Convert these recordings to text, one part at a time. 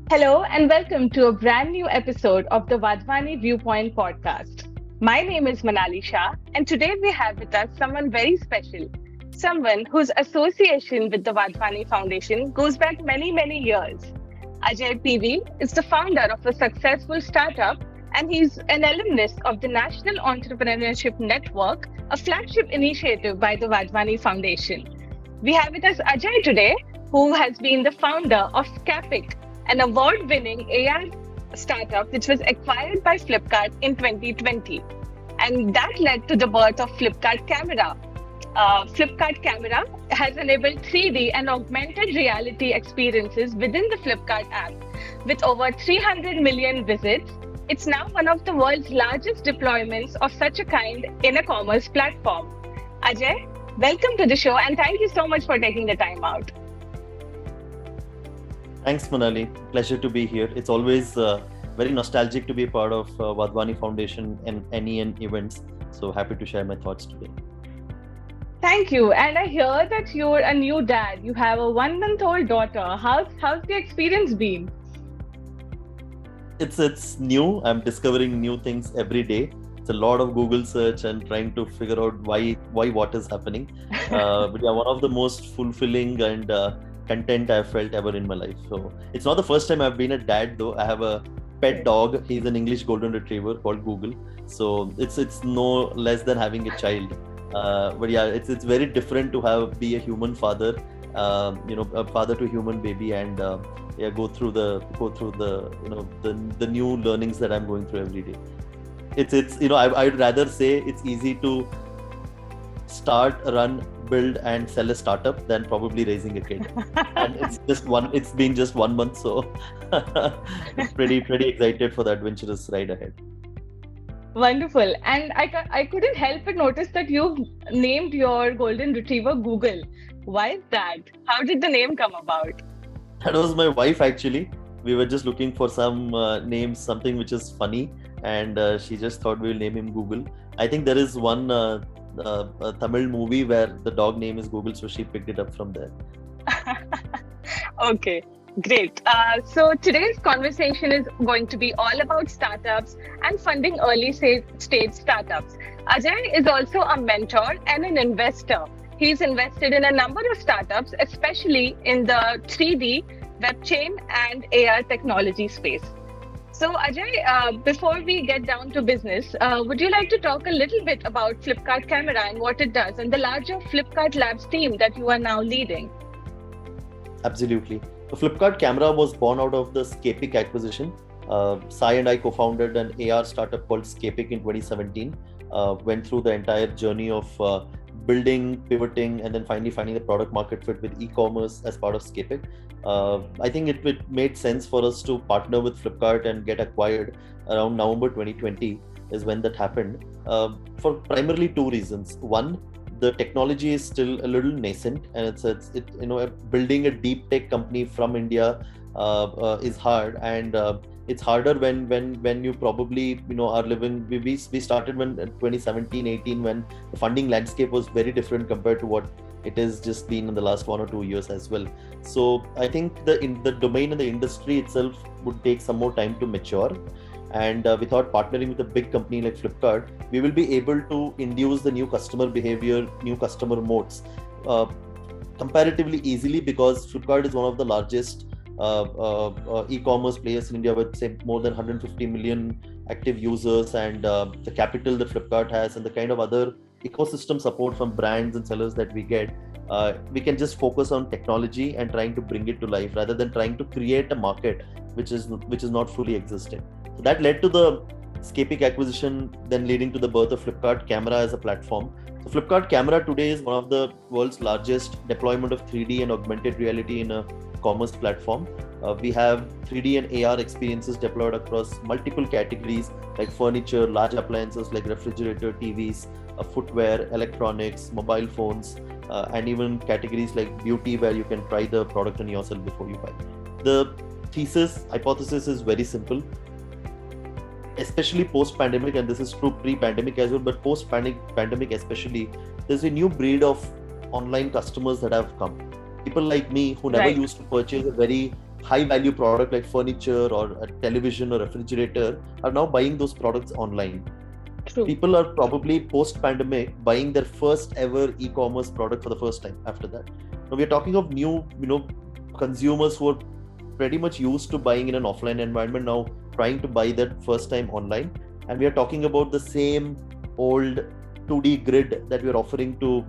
Hello and welcome to a brand new episode of the Wadhwani Viewpoint podcast. My name is Manali Shah, and today we have with us someone very special, someone whose association with the Wadhwani Foundation goes back many, many years. Ajay PV is the founder of a successful startup, and he's an alumnus of the National Entrepreneurship Network, a flagship initiative by the Wadhwani Foundation. We have with us Ajay today, who has been the founder of Scapic, an award winning AR startup which was acquired by Flipkart in 2020. And that led to the birth of Flipkart Camera. Flipkart Camera has enabled 3D and augmented reality experiences within the Flipkart app. With over 300 million visits, it's now one of the world's largest deployments of such a kind in a commerce platform. Ajay, welcome to the show and thank you so much for taking the time out. Thanks, Manali. Pleasure to be here. It's always very nostalgic to be a part of Wadhwani Foundation and NEN events. So happy to share my thoughts today. Thank you. And I hear that you're a new dad. You have a 1-month-old daughter. How's the experience been? It's new. I'm discovering new things every day. It's a lot of Google search and trying to figure out why what is happening. But yeah, one of the most fulfilling and content I've felt ever in my life. So it's not the first time I've been a dad though. I have a pet dog. He's an English golden retriever called Google. So it's no less than having a child. But yeah, it's very different to be a human father, a father to human baby, and go through the the new learnings that I'm going through every day. It's I'd rather say it's easy to start, run, build, and sell a startup than probably raising a kid. And it's been just 1 month, so pretty excited for the adventurous ride ahead. Wonderful. And I couldn't help but notice that you've named your golden retriever Google. Why is that? How did the name come about? That was my wife actually. We were just looking for some names, something which is funny, and she just thought we'll name him Google. I think there is one a Tamil movie where the dog name is Google, so she picked it up from there. Okay, great. So today's conversation is going to be all about startups and funding early stage startups. Ajay is also a mentor and an investor. He's invested in a number of startups, especially in the 3D, webchain, and AR technology space. So Ajay, before we get down to business, would you like to talk a little bit about Flipkart Camera and what it does and the larger Flipkart Labs team that you are now leading? Absolutely. The Flipkart Camera was born out of the Scapic acquisition. Sai and I co-founded an AR startup called Scapic in 2017. Went through the entire journey of building, pivoting, and then finally finding the product market fit with e-commerce as part of Scapic. I think it made sense for us to partner with Flipkart and get acquired around November 2020 is when that happened, for primarily two reasons. One, the technology is still a little nascent, and building a deep tech company from India is hard, and it's harder when you probably are living. We started when 2017-18 when the funding landscape was very different compared to what it has just been in the last 1 or 2 years as well. So I think the domain and the industry itself would take some more time to mature. And we thought partnering with a big company like Flipkart, we will be able to induce the new customer behavior, new customer modes comparatively easily, because Flipkart is one of the largest e-commerce players in India with say more than 150 million active users, and the capital that Flipkart has and the kind of other ecosystem support from brands and sellers that we get, we can just focus on technology and trying to bring it to life rather than trying to create a market which is not fully existent. So that led to the Scapic acquisition, then leading to the birth of Flipkart Camera as a platform. So Flipkart Camera today is one of the world's largest deployment of 3D and augmented reality in a commerce platform. We have 3D and AR experiences deployed across multiple categories like furniture, large appliances like refrigerator, TVs, footwear, electronics, mobile phones, and even categories like beauty where you can try the product on yourself before you buy. The hypothesis is very simple. Especially post-pandemic, and this is true pre-pandemic as well, but post-pandemic especially, there's a new breed of online customers that have come. People like me who never used to purchase a very high value product like furniture or a television or refrigerator are now buying those products online. True. People are probably post-pandemic buying their first ever e-commerce product for the first time after that. Now we're talking of new, consumers who are pretty much used to buying in an offline environment now trying to buy that first time online. And we are talking about the same old 2D grid that we are offering to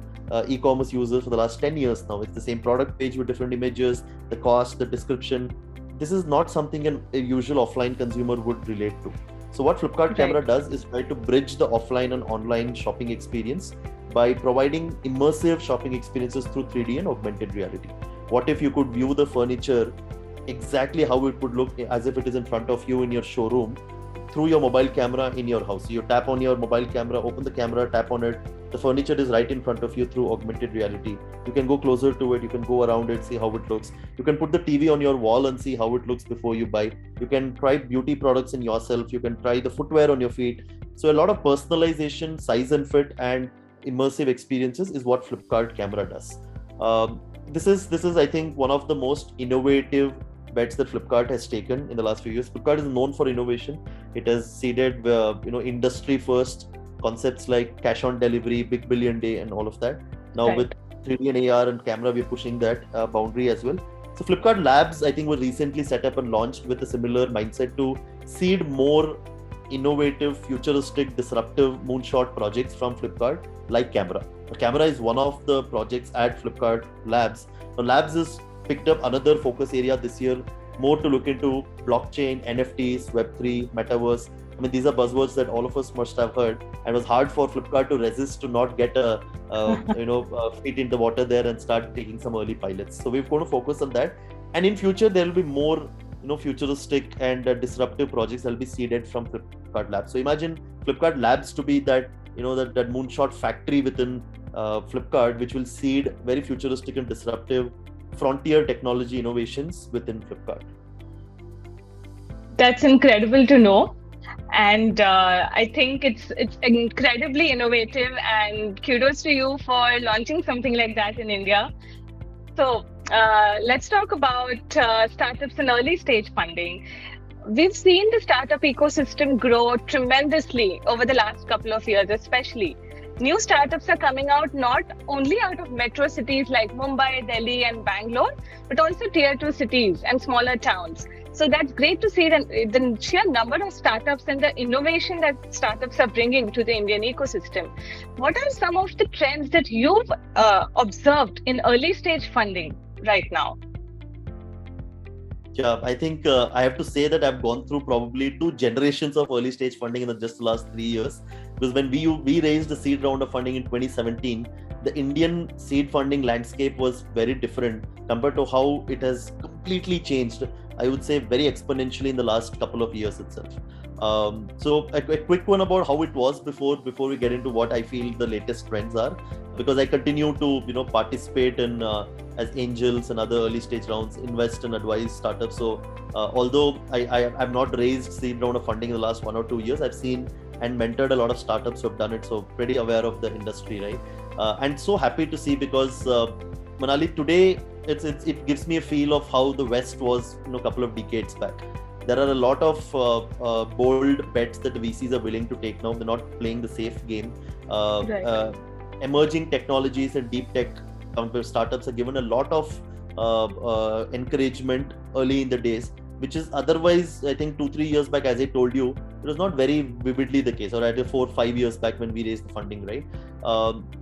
e-commerce users for the last 10 years now. It's the same product page with different images, the cost, the description. This is not something a usual offline consumer would relate to. So what Flipkart Camera does is try to bridge the offline and online shopping experience by providing immersive shopping experiences through 3D and augmented reality. What if you could view the furniture exactly how it would look as if it is in front of you in your showroom through your mobile camera in your house? So you tap on your mobile camera, open the camera, tap on it. The furniture is right in front of you through augmented reality. You can go closer to it, you can go around it, see how it looks. You can put the TV on your wall and see how it looks before you buy. You can try beauty products in yourself. You can try the footwear on your feet. So a lot of personalization, size and fit, and immersive experiences is what Flipkart Camera does. This is I think one of the most innovative bets that Flipkart has taken in the last few years. Flipkart is known for innovation. It has seeded industry first concepts like cash on delivery, big billion day, and all of that. Now with 3D and AR and camera, we're pushing that boundary as well. So Flipkart Labs, I think, was recently set up and launched with a similar mindset to seed more innovative, futuristic, disruptive moonshot projects from Flipkart, like Camera. Camera is one of the projects at Flipkart Labs. Now Labs has picked up another focus area this year, more to look into blockchain, NFTs, Web3, Metaverse. I mean, these are buzzwords that all of us must have heard, and it was hard for Flipkart to resist to not get a feet in the water there and start taking some early pilots. So we're going to focus on that, and in future there will be more, futuristic and disruptive projects that will be seeded from Flipkart Labs. So imagine Flipkart Labs to be that, that moonshot factory within Flipkart, which will seed very futuristic and disruptive frontier technology innovations within Flipkart. That's incredible to know. And I think it's incredibly innovative, and kudos to you for launching something like that in India. So let's talk about startups and early stage funding. We've seen the startup ecosystem grow tremendously over the last couple of years, especially. New startups are coming out not only out of metro cities like Mumbai, Delhi, and Bangalore, but also tier 2 cities and smaller towns. So that's great to see the sheer number of startups and the innovation that startups are bringing to the Indian ecosystem. What are some of the trends that you've observed in early stage funding right now? Yeah, I think I have to say that I've gone through probably 2 generations of early stage funding in just the last 3 years. Because when we raised the seed round of funding in 2017, the Indian seed funding landscape was very different compared to how it has completely changed, I would say, very exponentially in the last couple of years itself. So a quick one about how it was before we get into what I feel the latest trends are, because I continue to participate in as angels and other early stage rounds, invest and advise startups. So although I've not raised seed round of funding in the last 1 or 2 years, I've seen and mentored a lot of startups who have done it, so pretty aware of the industry, right? And so happy to see, because Manali, today it gives me a feel of how the West was a couple of decades back. There are a lot of bold bets that the VCs are willing to take now. They're not playing the safe game. Emerging technologies and deep tech startups are given a lot of encouragement early in the days, which is otherwise, I think 2-3 years back, as I told you, it was not very vividly the case, or at 4-5 years back when we raised the funding, right?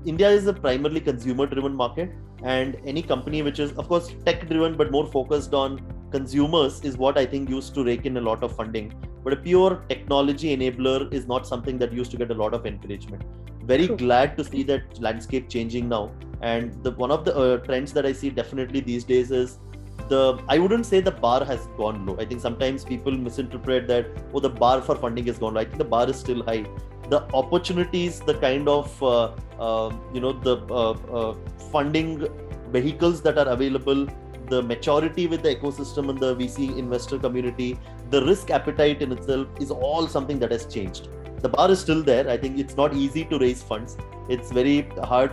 India is a primarily consumer-driven market, and any company which is, of course, tech-driven but more focused on consumers is what I think used to rake in a lot of funding. But a pure technology enabler is not something that used to get a lot of encouragement. Very glad to see that landscape changing now. And one of the trends that I see definitely these days is I wouldn't say the bar has gone low. I think sometimes people misinterpret that, the bar for funding has gone low. I think the bar is still high. The opportunities, the kind of, funding vehicles that are available, the maturity with the ecosystem and the VC investor community, the risk appetite in itself is all something that has changed. the bar is still there. I think it's not easy to raise funds. It's very hard,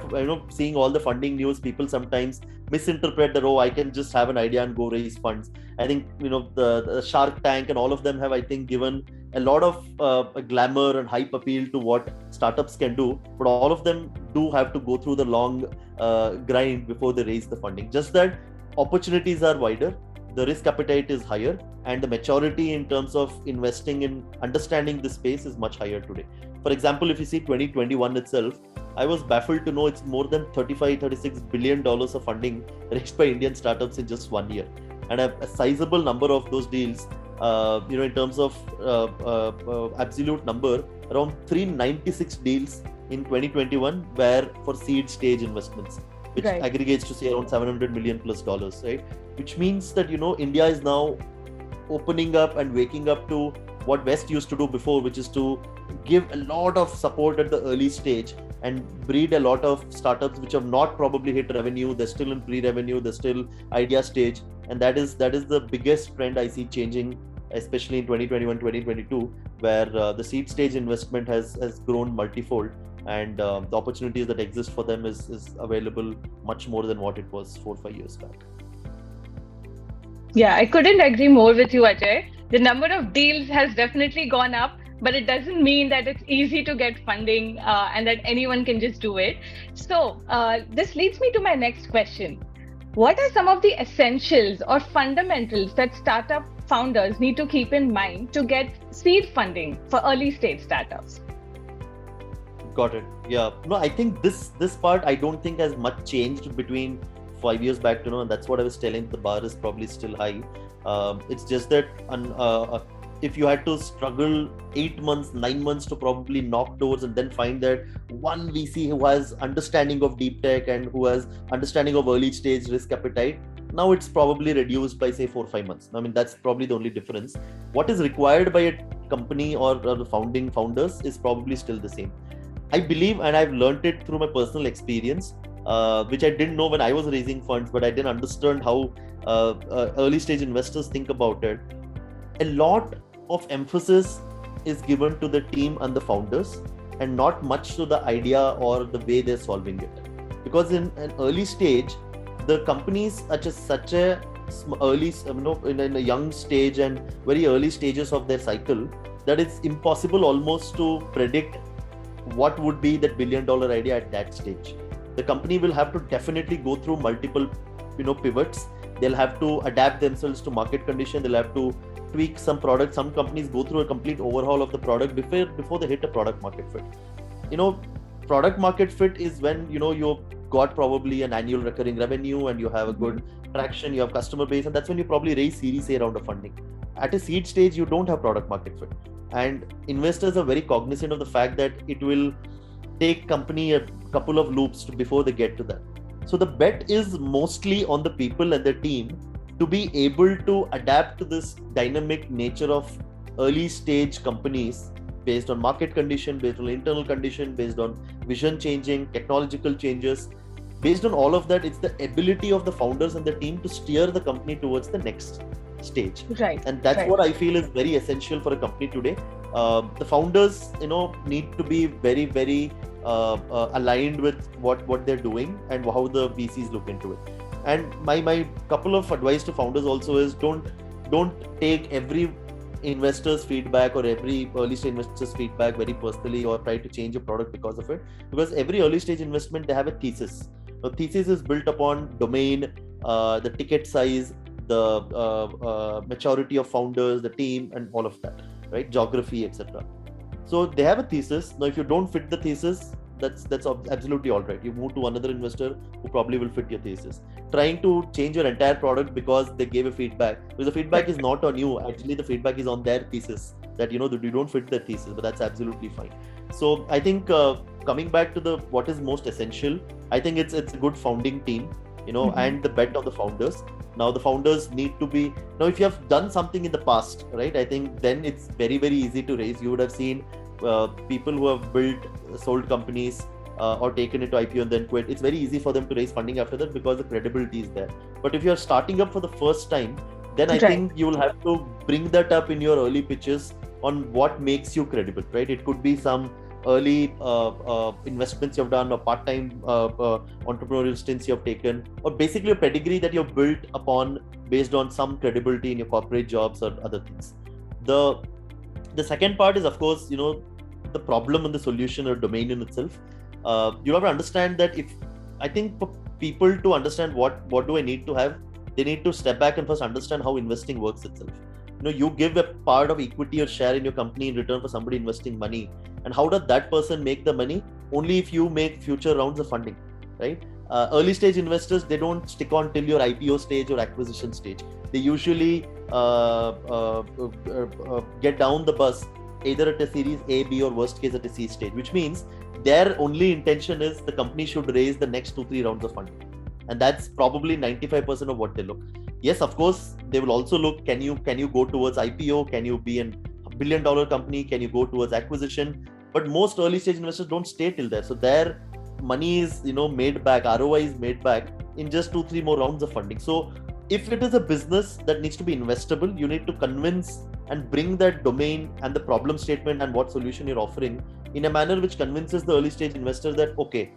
seeing all the funding news, people sometimes misinterpret that, oh, I can just have an idea and go raise funds. I think, the Shark Tank and all of them have, I think, given a lot of glamour and hype appeal to what startups can do, but all of them do have to go through the long grind before they raise the funding. Just that opportunities are wider, the risk appetite is higher, and the maturity in terms of investing in understanding the space is much higher today. For example, if you see 2021 itself, I was baffled to know it's more than $36 billion of funding raised by Indian startups in just 1 year. And a sizable number of those deals, in terms of absolute number, around 396 deals in 2021 were for seed stage investments, which aggregates to say around $700 million plus, right? Which means that, India is now opening up and waking up to what West used to do before, which is to give a lot of support at the early stage and breed a lot of startups which have not probably hit revenue. They're still in pre-revenue, they're still idea stage. And that is the biggest trend I see changing, especially in 2021, 2022, where the seed stage investment has grown multifold, and the opportunities that exist for them is available much more than what it was 4 or 5 years back. Yeah, I couldn't agree more with you, Ajay. The number of deals has definitely gone up, but it doesn't mean that it's easy to get funding and that anyone can just do it. So this leads me to my next question. What are some of the essentials or fundamentals that startup founders need to keep in mind to get seed funding for early stage startups? Got it. Yeah. No, I think this part I don't think has much changed between 5 years back, and that's what I was telling. The bar is probably still high. It's just that if you had to struggle 8 months, 9 months to probably knock doors and then find that one VC who has understanding of deep tech and who has understanding of early stage risk appetite, now it's probably reduced by say 4 or 5 months. I mean, that's probably the only difference. What is required by a company or the founders is probably still the same. I believe, and I've learned it through my personal experience, which I didn't know when I was raising funds, but I didn't understand how early stage investors think about it. A lot of emphasis is given to the team and the founders, and not much to the idea or the way they're solving it. Because in an early stage, the companies are just such a early, in a young stage and very early stages of their cycle, that it's impossible almost to predict what would be that $1 billion idea at that stage. The company will have to definitely go through multiple, pivots. They'll have to adapt themselves to market condition. They'll have to tweak some product. Some companies go through a complete overhaul of the product before they hit a product market fit. Product market fit is when, you've got probably an annual recurring revenue and you have a good traction, you have customer base, and that's when you probably raise Series A round of funding. At a seed stage, you don't have product market fit. And investors are very cognizant of the fact that it will take company a couple of loops before they get to that. So the bet is mostly on the people and the team to be able to adapt to this dynamic nature of early stage companies based on market condition, based on internal condition, based on vision changing, technological changes. Based on all of that, it's the ability of the founders and the team to steer the company towards the next stage. Right. And that's what I feel is very essential for a company today. The founders, need to be very, very aligned with what they're doing and how the VCs look into it. And my couple of advice to founders also is don't take every investor's feedback or every early stage investor's feedback very personally or try to change a product because of it. Because every early stage investment, they have a thesis. The thesis is built upon domain, the ticket size, the maturity of founders, the team, and all of that, right? Geography, etc. So they have a thesis. Now, if you don't fit the thesis, that's absolutely all right. You move to another investor who probably will fit your thesis. Trying to change your entire product because they gave a feedback, because the feedback is not on you. Actually, the feedback is on their thesis that you don't fit the thesis, but that's absolutely fine. So I think coming back to what is most essential, I think it's a good founding team, and the bet on the founders. Now the founders need to be, if you have done something in the past, right, I think then it's very, very easy to raise. You would have seen people who have sold companies or taken it to IPO and then quit. It's very easy for them to raise funding after that because the credibility is there. But if you're starting up for the first time, then I think you will have to bring that up in your early pitches on what makes you credible, right? It could be some early investments you've done, or part-time entrepreneurial stints you've taken, or basically a pedigree that you've built upon based on some credibility in your corporate jobs or other things. The second part is, of course, the problem and the solution or domain in itself. You have to understand that I think for people to understand what do I need to have, they need to step back and first understand how investing works itself. You give a part of equity or share in your company in return for somebody investing money, and how does that person make the money? Only if you make future rounds of funding, right? Early stage investors, they don't stick on till your IPO stage or acquisition stage. They usually get down the bus either at a series A, B, or worst case at a C stage, which means their only intention is the company should raise the next 2-3 rounds of funding, and that's probably 95% of what they look. Yes, of course, they will also look, can you go towards IPO, can you be a $1 billion company, can you go towards acquisition? But most early stage investors don't stay till there, so their money is made back, ROI is made back in just 2-3 more rounds of funding. So if it is a business that needs to be investable, you need to convince and bring that domain and the problem statement and what solution you're offering in a manner which convinces the early stage investor that, okay,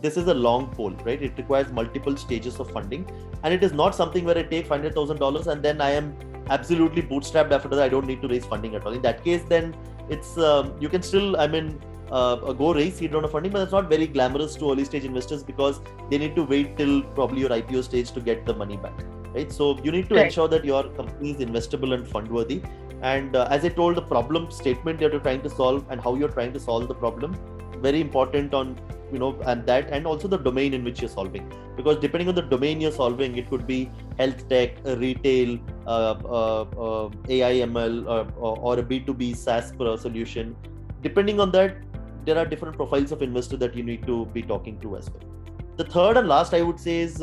this is a long pole, right? It requires multiple stages of funding, and it is not something where I take $500,000 and then I am absolutely bootstrapped after that. I don't need to raise funding at all. In that case, then it's you can still go raise seed round of funding, but it's not very glamorous to early stage investors because they need to wait till probably your IPO stage to get the money back, right? So you need to ensure that your company is investable and fund worthy. And as I told, the problem statement that you're trying to solve and how you're trying to solve the problem, very important on and also the domain in which you're solving, because depending on the domain you're solving, it could be health tech, retail, AI ML, or a B2B SaaS solution. Depending on that, there are different profiles of investor that you need to be talking to as well. The third and last I would say is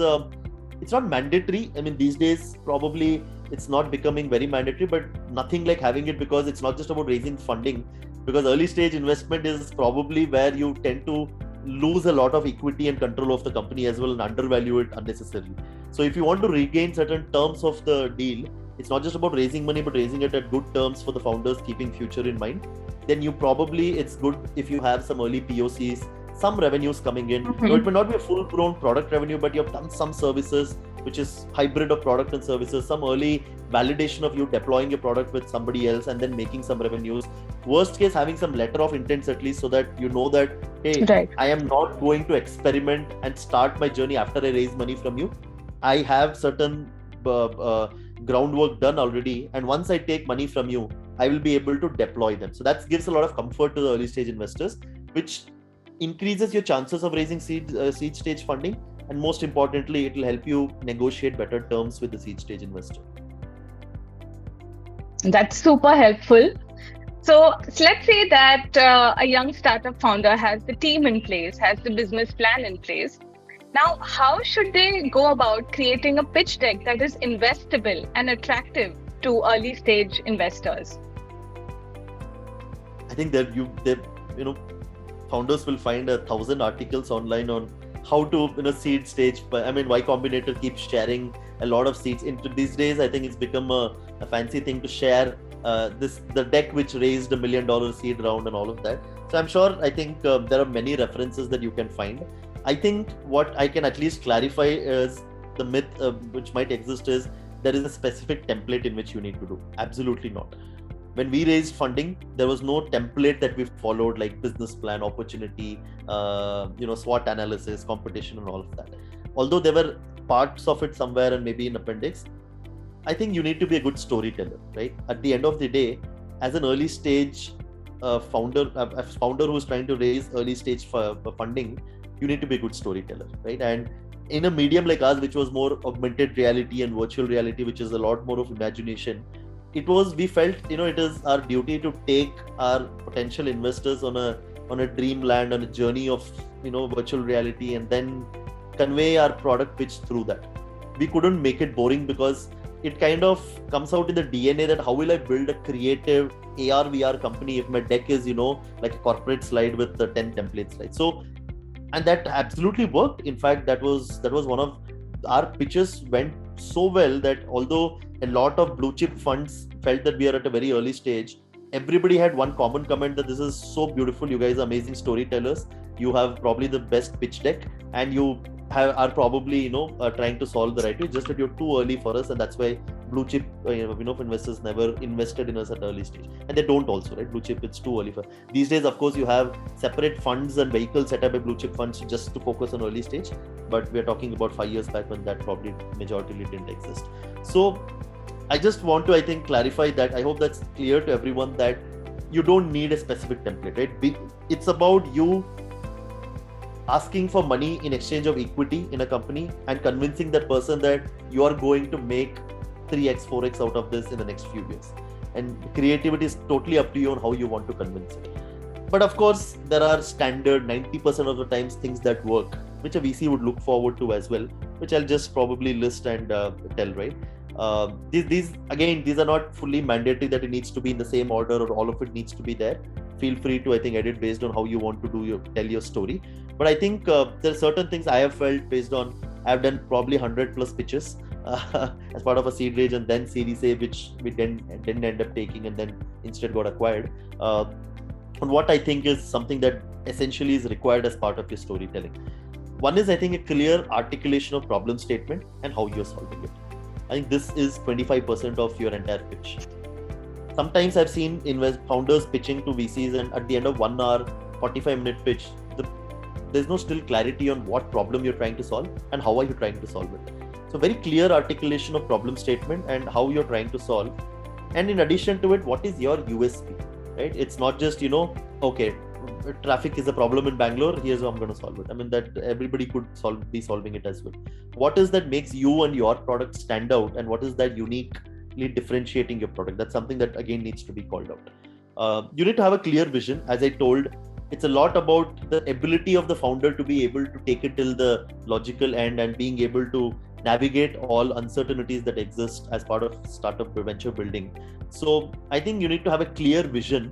it's not mandatory. I mean, these days probably it's not becoming very mandatory, but nothing like having it, because it's not just about raising funding, because early stage investment is probably where you tend to lose a lot of equity and control of the company as well and undervalue it unnecessarily. So if you want to regain certain terms of the deal, it's not just about raising money, but raising it at good terms for the founders, keeping future in mind. Then it's good if you have some early POCs, some revenues coming in. Mm-hmm. So it may not be a full-blown product revenue, but you have done some services, which is hybrid of product and services, some early validation of you deploying your product with somebody else and then making some revenues. Worst case, having some letter of intents at least, so that you know that, hey, Right. I am not going to experiment and start my journey after I raise money from you. I have certain groundwork done already, and once I take money from you, I will be able to deploy them. So that gives a lot of comfort to the early stage investors, which increases your chances of raising seed stage funding, and most importantly, it will help you negotiate better terms with the seed stage investor. That's super helpful. So let's say that a young startup founder has the team in place, has the business plan in place. Now, how should they go about creating a pitch deck that is investable and attractive to early stage investors? I think that founders will find 1,000 articles online on how to seed stage. I mean, Y Combinator keeps sharing a lot of seeds. Into these days, I think it's become a fancy thing to share the deck which raised $1 million seed round and all of that. So I'm sure, I think there are many references that you can find. I think what I can at least clarify is the myth which might exist is there is a specific template in which you need to do. Absolutely not. When we raised funding, there was no template that we followed, like business plan, opportunity, SWOT analysis, competition, and all of that. Although there were parts of it somewhere and maybe in appendix, I think you need to be a good storyteller, right? At the end of the day, as an early stage founder, a founder who is trying to raise early stage funding, you need to be a good storyteller, right? And in a medium like ours, which was more augmented reality and virtual reality, which is a lot more of imagination, we felt it is our duty to take our potential investors on a dreamland, on a journey of virtual reality, and then convey our product pitch through that. We couldn't make it boring, because it kind of comes out in the DNA that how will I build a creative AR VR company if my deck is like a corporate slide with the 10 templates, right? So, and that absolutely worked. In fact, that was one of our pitches, went so well that although a lot of blue chip funds felt that we are at a very early stage, everybody had one common comment that this is so beautiful, you guys are amazing storytellers, you have probably the best pitch deck, and you are probably trying to solve the right way, just that you're too early for us, and that's why blue chip investors never invested in us at early stage, and they don't also, right? Blue chip, it's too early for these days. Of course, you have separate funds and vehicles set up by blue chip funds just to focus on early stage, but we're talking about 5 years back when that probably majority didn't exist. So I just want to, I think, clarify that. I hope that's clear to everyone that you don't need a specific template, right? It's about you asking for money in exchange of equity in a company and convincing that person that you are going to make 3x, 4x out of this in the next few years. And creativity is totally up to you on how you want to convince it. But of course, there are standard 90% of the times things that work, which a VC would look forward to as well, which I'll just probably list and tell, right? These are not fully mandatory that it needs to be in the same order or all of it needs to be there. Feel free to, I think, edit based on how you want to tell your story. But I think there are certain things I have felt based on, I've done probably 100 plus pitches as part of a seed range and then Series A, which we didn't end up taking and then instead got acquired. And what I think is something that essentially is required as part of your storytelling. One is, I think, a clear articulation of problem statement and how you're solving it. I think this is 25% of your entire pitch. Sometimes I've seen founders pitching to VCs, and at the end of 1 hour, 45-minute pitch, there's no still clarity on what problem you're trying to solve and how are you trying to solve it. So very clear articulation of problem statement and how you're trying to solve. And in addition to it, what is your USP, right? It's not just, okay, traffic is a problem in Bangalore, here's how I'm going to solve it. I mean, that everybody could be solving it as well. What is that makes you and your product stand out, and what is that uniquely differentiating your product? That's something that again needs to be called out. You need to have a clear vision. As I told, it's a lot about the ability of the founder to be able to take it till the logical end and being able to navigate all uncertainties that exist as part of startup venture building. So I think you need to have a clear vision,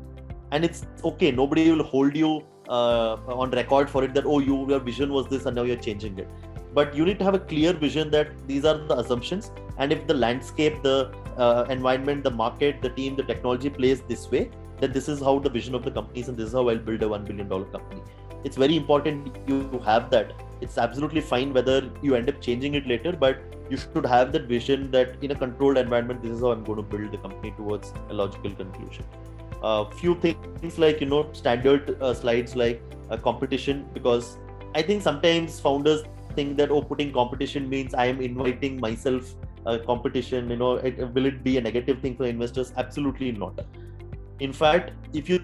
and it's okay. Nobody will hold you on record for it that, oh, your vision was this and now you're changing it. But you need to have a clear vision that these are the assumptions, and if the landscape, the environment, the market, the team, the technology plays this way, that this is how the vision of the company is and this is how I'll build a $1 billion company. It's very important you have that. It's absolutely fine whether you end up changing it later, but you should have that vision that in a controlled environment, this is how I'm going to build the company towards a logical conclusion. Few things like, standard slides like competition, because I think sometimes founders think that, putting competition means I am inviting myself competition, will it be a negative thing for investors? Absolutely not. In fact, if you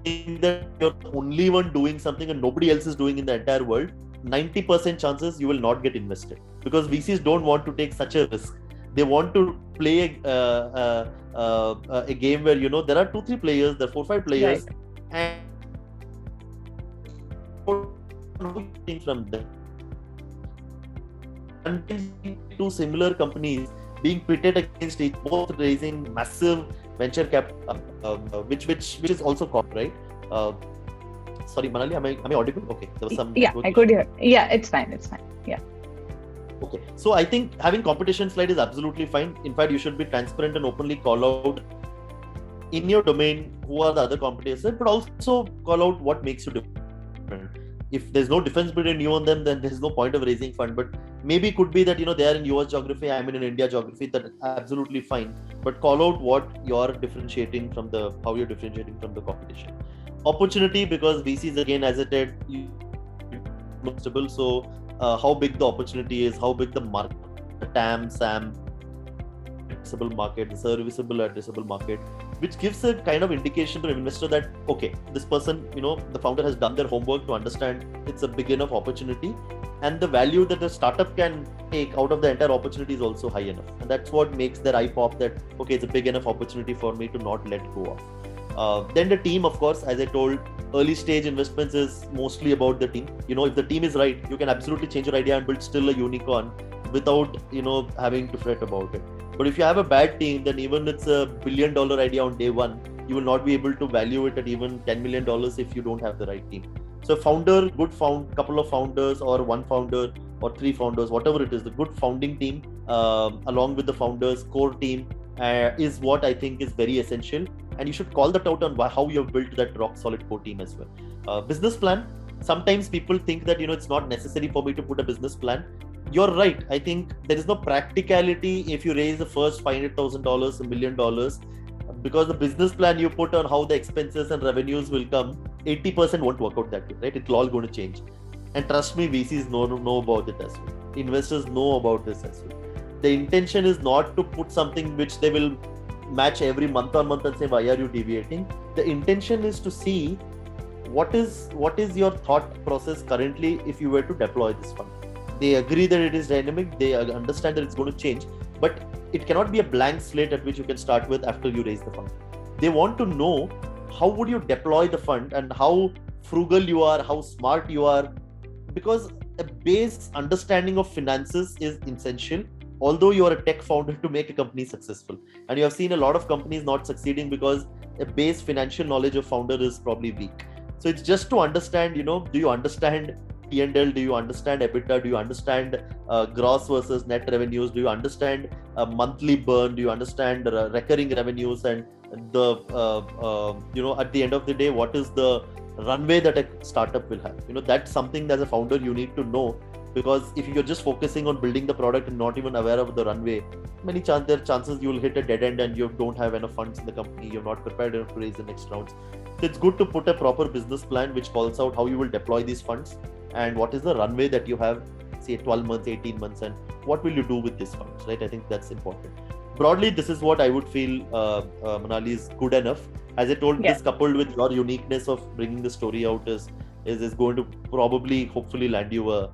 think that you're the only one doing something and nobody else is doing in the entire world, 90% chances you will not get invested, because VCs don't want to take such a risk. They want to play a game where, there are 2-3 players, there are 4-5 players, right, and from them. And two similar companies being pitted against each, both raising massive venture cap, which is also called, right? Sorry, Manali, am I audible? Okay, there was some. Yeah, I could hear. Yeah, it's fine. Yeah. Okay, so I think having competition slide is absolutely fine. In fact, you should be transparent and openly call out in your domain who are the other competitors, but also call out what makes you different. If there's no difference between you and them, then there's no point of raising fund. But maybe it could be that, they are in US geography, I'm in India geography, that's absolutely fine. But call out what you're differentiating from how you're differentiating from the competition. Opportunity, because VCs, again, as I said, so how big the opportunity is, how big the market, the TAM, SAM, addressable market, the serviceable addressable market, which gives a kind of indication to an investor that, okay, this person, the founder has done their homework to understand it's a big enough opportunity, and the value that the startup can take out of the entire opportunity is also high enough. And that's what makes their eye pop that, okay, it's a big enough opportunity for me to not let go of. Then the team, of course, as I told, early stage investments is mostly about the team. If the team is right, you can absolutely change your idea and build still a unicorn without, having to fret about it. But if you have a bad team, then even it's $1 billion idea on day one, you will not be able to value it at even $10 million if you don't have the right team. So couple of founders or one founder or 3 founders, whatever it is, the good founding team, along with the founders, core team, is what I think is very essential, and you should call that out on how you have built that rock solid core team as well. Business plan. Sometimes people think that it's not necessary for me to put a business plan. You're right. I think there is no practicality if you raise the first $500,000, $1 million, because the business plan you put on how the expenses and revenues will come, 80% won't work out that way, right? It's all going to change. And trust me, VCs know about it as well. Investors know about this as well. The intention is not to put something which they will match every month on month and say, why are you deviating? The intention is to see what is your thought process currently if you were to deploy this fund. They agree that it is dynamic, they understand that it's going to change, but it cannot be a blank slate at which you can start with after you raise the fund. They want to know how would you deploy the fund and how frugal you are, how smart you are, because a base understanding of finances is essential, although you are a tech founder, to make a company successful. And you have seen a lot of companies not succeeding because a base financial knowledge of founder is probably weak. So it's just to understand, do you understand P&L? Do you understand EBITDA? Do you understand gross versus net revenues? Do you understand monthly burn? Do you understand recurring revenues? And the at the end of the day, what is the runway that a startup will have? That's something as a founder you need to know, because if you're just focusing on building the product and not even aware of the runway, there are chances you will hit a dead end and you don't have enough funds in the company. You're not prepared enough to raise the next rounds. So it's good to put a proper business plan which calls out how you will deploy these funds and what is the runway that you have, say 12 months, 18 months, and what will you do with these funds, right? I think that's important. Broadly, this is what I would feel Manali is good enough. As I told, this coupled with your uniqueness of bringing the story out is going to probably, hopefully land you a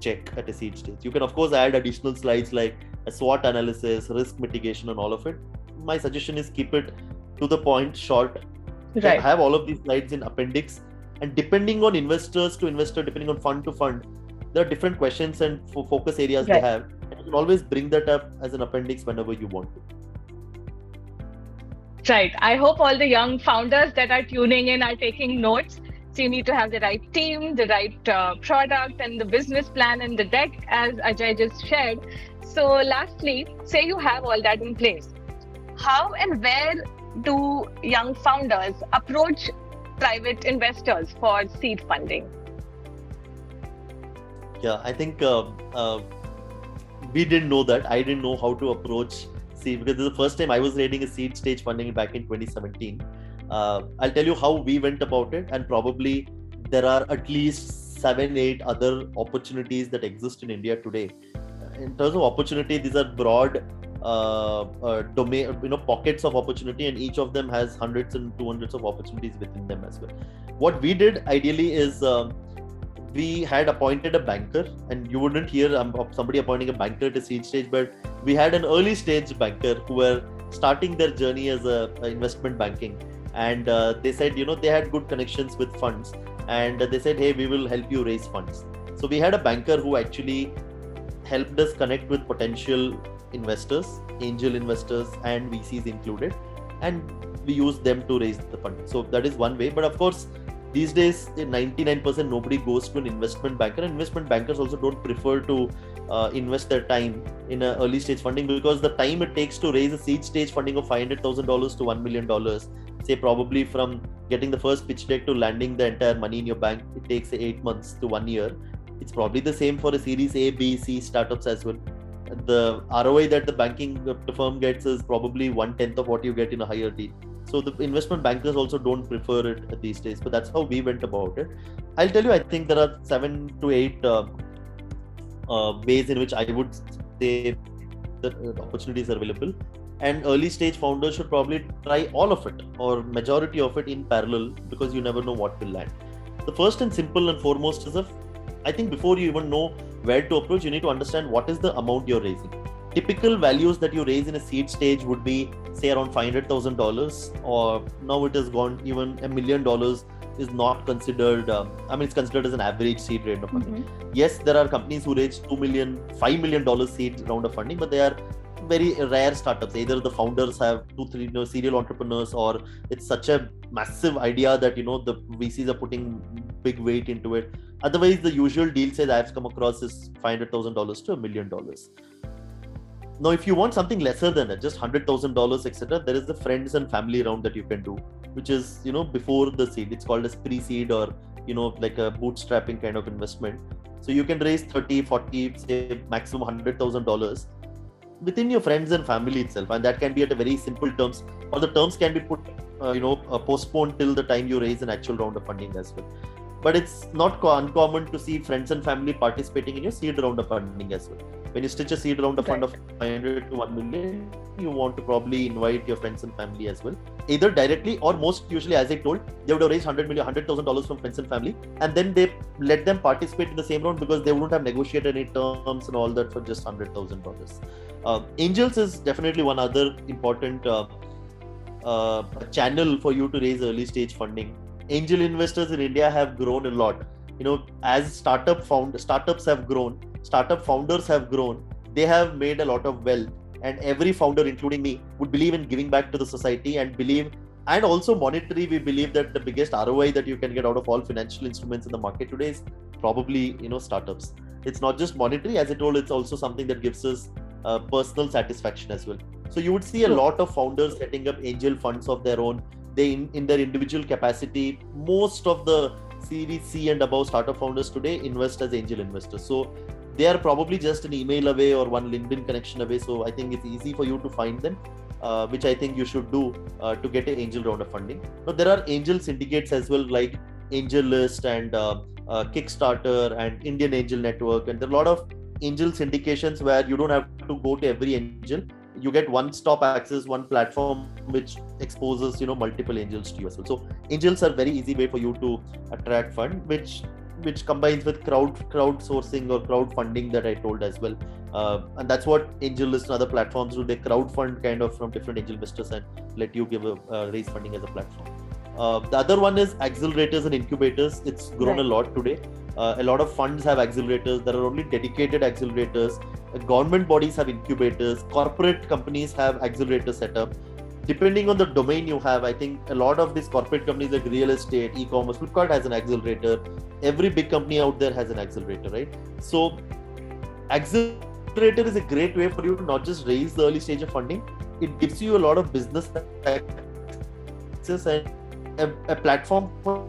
check at a seed stage. You can of course add additional slides like a SWOT analysis, risk mitigation, and all of it. My suggestion is keep it to the point, short. Right. Have all of these slides in appendix, and depending on investors to investor, depending on fund to fund, there are different questions and focus areas they have. And you can always bring that up as an appendix whenever you want to. Right. I hope all the young founders that are tuning in are taking notes. So you need to have the right team, the right product, and the business plan and the deck, as Ajay just shared. So lastly, say you have all that in place. How and where do young founders approach private investors for seed funding? Yeah, I think we didn't know that. I didn't know how to approach seed, because this is the first time I was raising a seed stage funding back in 2017. I'll tell you how we went about it, and probably there are at least 7-8 other opportunities that exist in India today. In terms of opportunity, these are broad domain, pockets of opportunity, and each of them has hundreds and 200s of opportunities within them as well. What we did ideally is we had appointed a banker, and you wouldn't hear somebody appointing a banker at a seed stage, but we had an early stage banker who were starting their journey as a investment banking, and they said they had good connections with funds, and they said, hey, we will help you raise funds. So we had a banker who actually helped us connect with potential investors, angel investors, and VCs included, and we used them to raise the fund. So that is one way. But of course, these days 99% nobody goes to an investment banker, and investment bankers also don't prefer to invest their time in an early stage funding, because the time it takes to raise a seed stage funding of $500,000 to $1 million, say probably from getting the first pitch deck to landing the entire money in your bank, it takes 8 months to 1 year. It's probably the same for a series A, B, C startups as well. The ROI that the banking firm gets is probably 1/10 of what you get in a higher deal. So the investment bankers also don't prefer it these days, but that's how we went about it. I'll tell you, I think there are 7 to 8 ways in which I would say the opportunities are available, and early stage founders should probably try all of it or majority of it in parallel, because you never know what will land. The first and simple and foremost is, I think before you even know where to approach, you need to understand what is the amount you're raising. Typical values that you raise in a seed stage would be, say, around $500,000, or now it has gone even $1 million is not considered, it's considered as an average seed round of funding. Mm-hmm. Yes, there are companies who raise $2 million, $5 million seed round of funding, but they are very rare startups. Either the founders have 2-3 serial entrepreneurs, or it's such a massive idea that the VCs are putting big weight into it. Otherwise, the usual deal size I've come across is $500,000 to $1 million. Now, if you want something lesser than that, just $100,000, etc., there is the friends and family round that you can do, which is, before the seed. It's called as pre-seed, or, like a bootstrapping kind of investment. So you can raise 30, 40, say maximum $100,000 within your friends and family itself. And that can be at a very simple terms, or the terms can be put, postponed till the time you raise an actual round of funding as well. But it's not uncommon to see friends and family participating in your seed round of funding as well. When you stitch a seed round of fund of 500 to 1 million, you want to probably invite your friends and family as well, either directly or most usually, as I told, they would have raised $100,000 from friends and family, and then they let them participate in the same round because they wouldn't have negotiated any terms and all that for just $100,000. Angels is definitely one other important channel for you to raise early stage funding. Angel investors in India have grown a lot. As startups have grown, startup founders have grown, they have made a lot of wealth, and every founder, including me, would believe in giving back to the society and also monetary. We believe that the biggest ROI that you can get out of all financial instruments in the market today is probably, startups. It's not just monetary, as I told, it's also something that gives us personal satisfaction as well. So you would see a lot of founders setting up angel funds of their own. They in their individual capacity, most of the Series C and above startup founders today invest as angel investors. So they are probably just an email away or one LinkedIn connection away. So I think it's easy for you to find them, which I think you should do to get an angel round of funding. Now, there are angel syndicates as well, like AngelList and Kickstarter and Indian Angel Network. And there are a lot of angel syndications where you don't have to go to every angel. You get one-stop access, one platform which exposes, multiple angels to you as well. So angels are very easy way for you to attract fund, which combines with crowdsourcing or crowdfunding that I told as well. And that's what AngelList and other platforms do. They crowdfund kind of from different angel investors and let you give a raise funding as a platform. The other one is accelerators and incubators. It's grown a lot today. A lot of funds have accelerators. There are only dedicated accelerators. Government bodies have incubators. Corporate companies have accelerators set up. Depending on the domain you have, I think a lot of these corporate companies like real estate, e-commerce, Flipkart has an accelerator. Every big company out there has an accelerator, right? So accelerator is a great way for you to not just raise the early stage of funding. It gives you a lot of business access and a platform for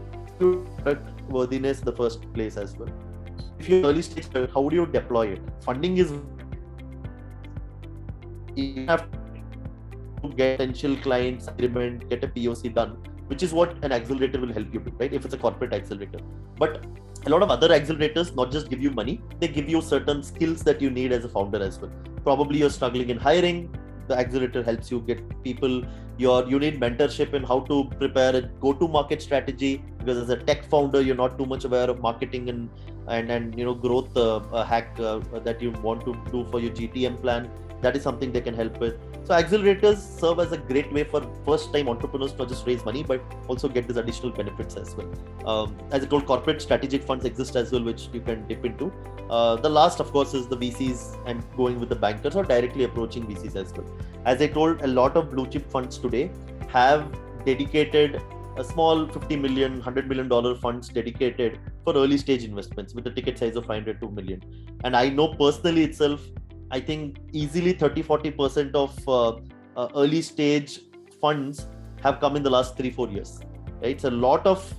worthiness in the first place as well. If you're early stage, how do you deploy it? Funding is, you have to get potential clients agreement, get a POC done, which is what an accelerator will help you do, right? If it's a corporate accelerator. But a lot of other accelerators not just give you money, they give you certain skills that you need as a founder as well. Probably you're struggling in hiring, the accelerator helps you get people. You need mentorship in how to prepare a go-to-market strategy, because as a tech founder, you're not too much aware of marketing and growth hack that you want to do for your GTM plan. That is something they can help with. So accelerators serve as a great way for first-time entrepreneurs to not just raise money, but also get these additional benefits as well. As I told, corporate strategic funds exist as well, which you can dip into. The last, of course, is the VCs and going with the bankers or directly approaching VCs as well. As I told, a lot of blue chip funds today have dedicated a small $50 million, $100 million funds dedicated for early stage investments with a ticket size of 500 to $2 million. And I know personally itself, I think easily 30-40% of early stage funds have come in the last 3-4 years, right? So a lot of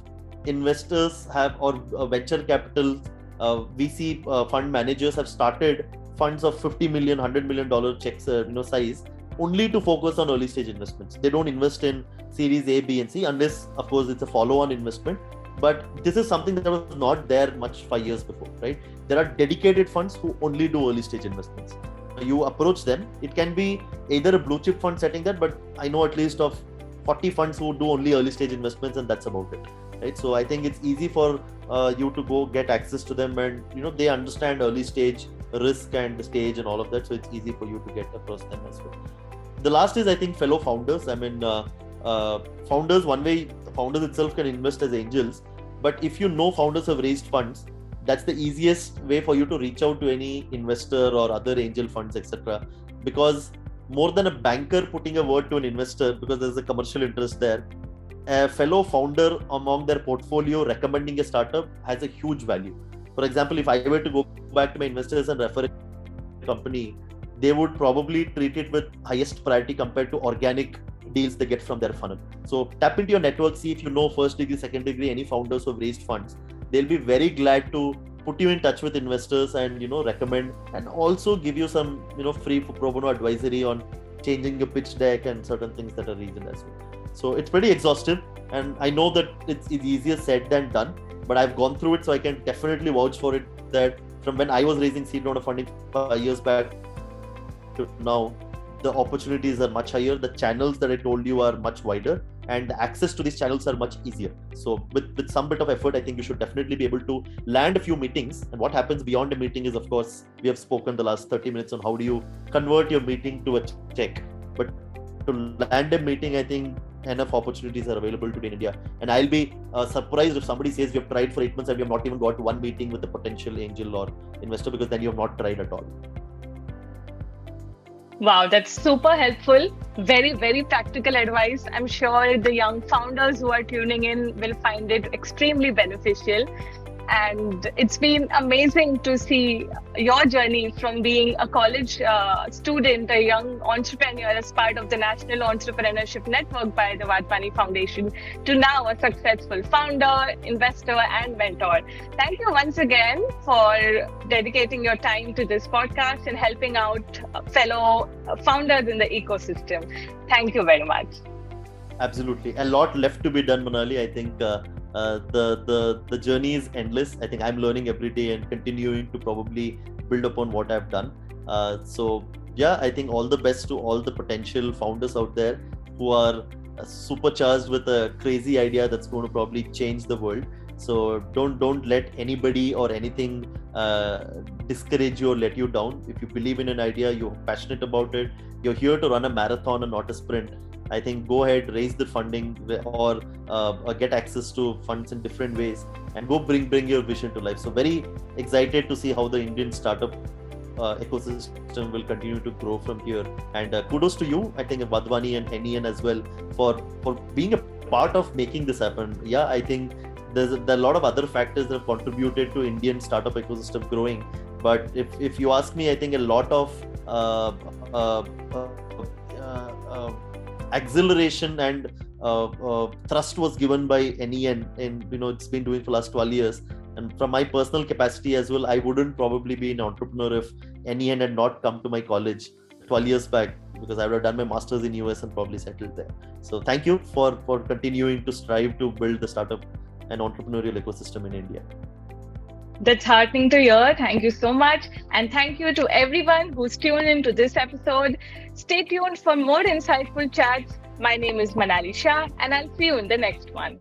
investors have, or venture capital VC fund managers have started funds of $50 million, $100 million checks size, only to focus on early stage investments. They don't invest in series A, B, and C unless, of course, it's a follow-on investment. But this is something that was not there much 5 years before, right? There are dedicated funds who only do early stage investments. You approach them. It can be either a blue chip fund setting that, but I know at least of 40 funds who do only early stage investments, and that's about it, right? So I think it's easy for you to go get access to them, and they understand early stage risk and the stage and all of that. So it's easy for you to get across them as well. The last is, I think, fellow founders. I mean, founders, one way founders itself can invest as angels, but if founders have raised funds, that's the easiest way for you to reach out to any investor or other angel funds, etc. Because more than a banker putting a word to an investor, because there's a commercial interest there, a fellow founder among their portfolio recommending a startup has a huge value. For example, if I were to go back to my investors and refer a company, they would probably treat it with highest priority compared to organic deals they get from their funnel. So tap into your network, see if you know first degree, second degree, any founders who have raised funds. They'll be very glad to put you in touch with investors and recommend, and also give you some free pro bono advisory on changing your pitch deck and certain things that are regional as well. So it's pretty exhaustive, and I know that it's easier said than done, but I've gone through it, so I can definitely vouch for it that from when I was raising seed round of funding 5 years back to now, the opportunities are much higher, the channels that I told you are much wider, and the access to these channels are much easier. So with some bit of effort, I think you should definitely be able to land a few meetings. And what happens beyond a meeting is, of course, we have spoken the last 30 minutes on how do you convert your meeting to a check. But to land a meeting, I think enough opportunities are available today in India. And I'll be surprised if somebody says we have tried for 8 months and we have not even got one meeting with a potential angel or investor, because then you have not tried at all. Wow, that's super helpful. Very, very practical advice. I'm sure the young founders who are tuning in will find it extremely beneficial. And it's been amazing to see your journey from being a college student, a young entrepreneur as part of the National Entrepreneurship Network by the Wadhwani Foundation, to now a successful founder, investor, and mentor. Thank you once again for dedicating your time to this podcast and helping out fellow founders in the ecosystem. Thank you very much. Absolutely. A lot left to be done, Manali. I think the journey is endless. I think I'm learning every day and continuing to probably build upon what I've done. So yeah, I think all the best to all the potential founders out there who are supercharged with a crazy idea that's going to probably change the world. So don't let anybody or anything discourage you or let you down. If you believe in an idea, you're passionate about it, you're here to run a marathon and not a sprint. I think go ahead, raise the funding or get access to funds in different ways, and go bring your vision to life. So very excited to see how the Indian startup ecosystem will continue to grow from here. And kudos to you, I think, Wadhwani and NEN as well, for being a part of making this happen. Yeah, I think there are a lot of other factors that have contributed to Indian startup ecosystem growing. But if you ask me, I think a lot of acceleration and thrust was given by NEN, and it's been doing for the last 12 years. And from my personal capacity as well, I wouldn't probably be an entrepreneur if NEN had not come to my college 12 years back, because I would have done my master's in US and probably settled there. So thank you for continuing to strive to build the startup and entrepreneurial ecosystem in India. That's heartening to hear. Thank you so much. And thank you to everyone who's tuned into this episode. Stay tuned for more insightful chats. My name is Manali Shah, and I'll see you in the next one.